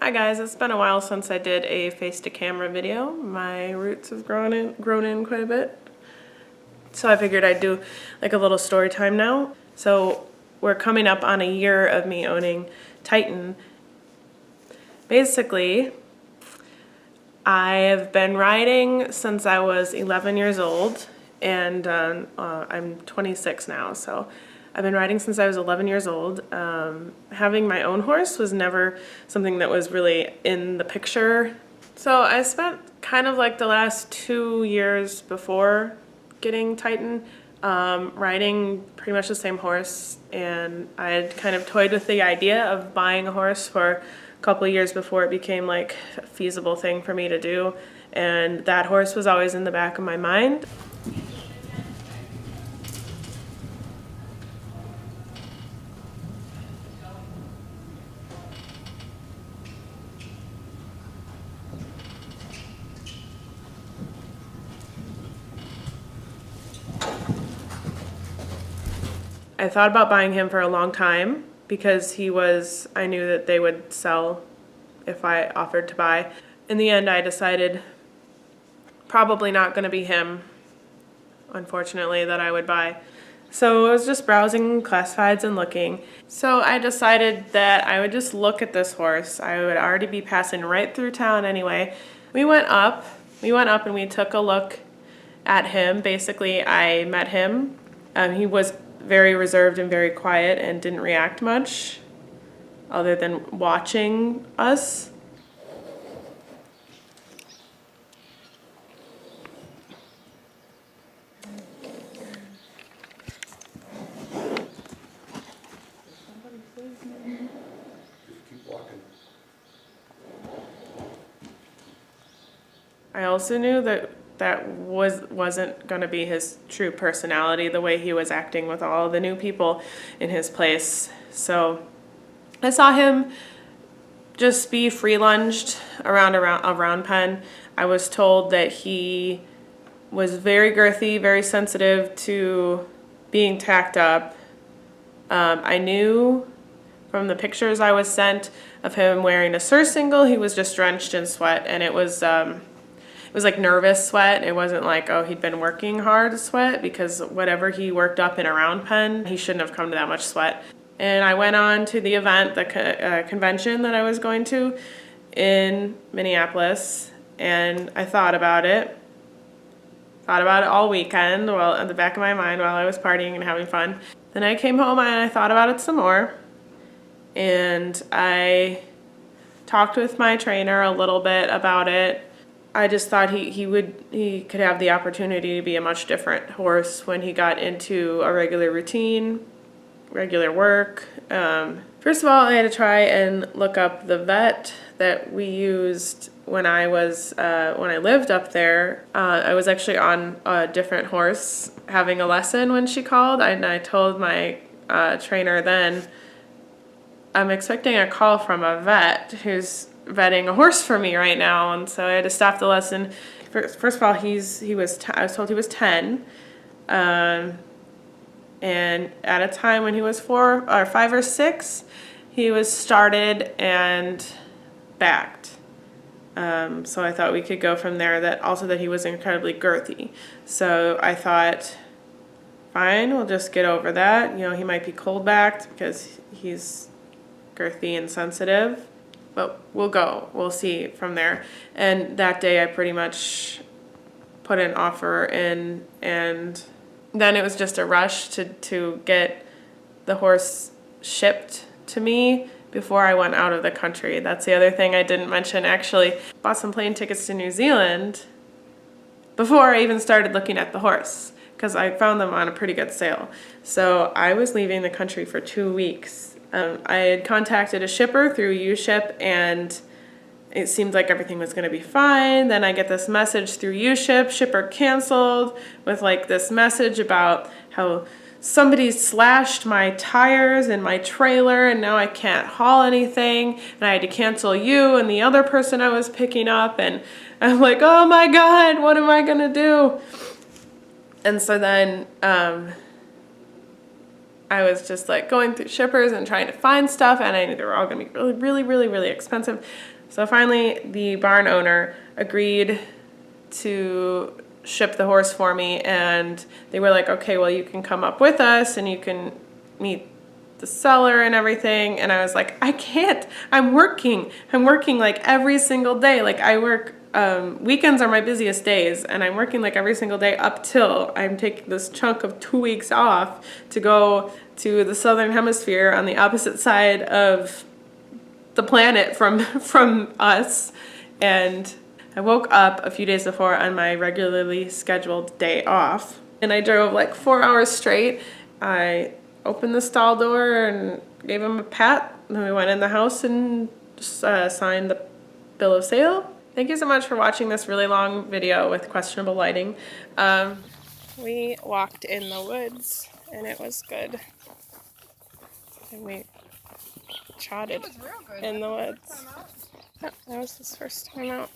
Hi guys, it's been a while since I did a face-to-camera video. My roots have grown in quite a bit. So I figured I'd do like a little story time now. So we're coming up on a year of me owning Titan. Basically, I have been riding since I was 11 years old, and I'm 26 now, so I've been riding since I was 11 years old. Having my own horse was never something that was really in the picture. So I spent kind of like the last 2 years before getting Titan riding pretty much the same horse, and I had kind of toyed with the idea of buying a horse for a couple of years before it became like a feasible thing for me to do, and that horse was always in the back of my mind. I thought about buying him for a long time because I knew that they would sell if I offered to buy. In the end, I decided probably not going to be him, unfortunately, that I would buy. So I was just browsing classifieds and looking. So I decided that I would just look at this horse. I would already be passing right through town anyway. We went up and we took a look at him. Basically, I met him. He was very reserved and very quiet and didn't react much other than watching us. I also knew that wasn't going to be his true personality, the way he was acting with all the new people in his place. So I saw him just be free lunged around a round pen. I was told that he was very girthy, very sensitive to being tacked up. I knew from the pictures I was sent of him wearing a surcingle, he was just drenched in sweat, and it was like nervous sweat. It wasn't like, oh, he'd been working hard sweat, because whatever he worked up in a round pen, he shouldn't have come to that much sweat. And I went on to the event, the convention that I was going to in Minneapolis, and I thought about it all weekend, well, in the back of my mind while I was partying and having fun. Then I came home and I thought about it some more, and I talked with my trainer a little bit about it. I just thought he could have the opportunity to be a much different horse when he got into a regular routine, regular work. First of all, I had to try and look up the vet that we used when I lived up there. I was actually on a different horse having a lesson when she called, and I told my trainer then, I'm expecting a call from a vet who's vetting a horse for me right now. And so I had to stop the lesson. First of all, I was told he was 10, and at a time when he was 5 or 6, he was started and backed. So I thought we could go from there. That he was incredibly girthy. So I thought, fine, we'll just get over that. You know, he might be cold backed because he's girthy and sensitive, but we'll see from there. And that day I pretty much put an offer in, and then it was just a rush to get the horse shipped to me before I went out of the country. That's the other thing I didn't mention. Actually, bought some plane tickets to New Zealand before I even started looking at the horse, because I found them on a pretty good sale. So I was leaving the country for 2 weeks. I had contacted a shipper through UShip, and it seemed like everything was going to be fine. Then I get this message through UShip, shipper canceled, with like this message about how somebody slashed my tires in my trailer and now I can't haul anything, and I had to cancel you and the other person I was picking up, and I'm like, oh my God, what am I going to do? And so then I was just like going through shippers and trying to find stuff, and I knew they were all gonna be really, really, really, really expensive. So finally, the barn owner agreed to ship the horse for me, and they were like, okay, well, you can come up with us and you can meet the seller and everything. And I was like, I can't, I'm working like every single day. Like I work, weekends are my busiest days, and I'm working like every single day up till I'm taking this chunk of 2 weeks off to go to the southern hemisphere on the opposite side of the planet from us. And I woke up a few days before on my regularly scheduled day off, and I drove like 4 hours straight. I opened the stall door and gave him a pat, and then we went in the house and just, signed the bill of sale. Thank you so much for watching this really long video with questionable lighting. We walked in the woods, and it was good. And we chatted in the woods. Yeah, that was his first time out.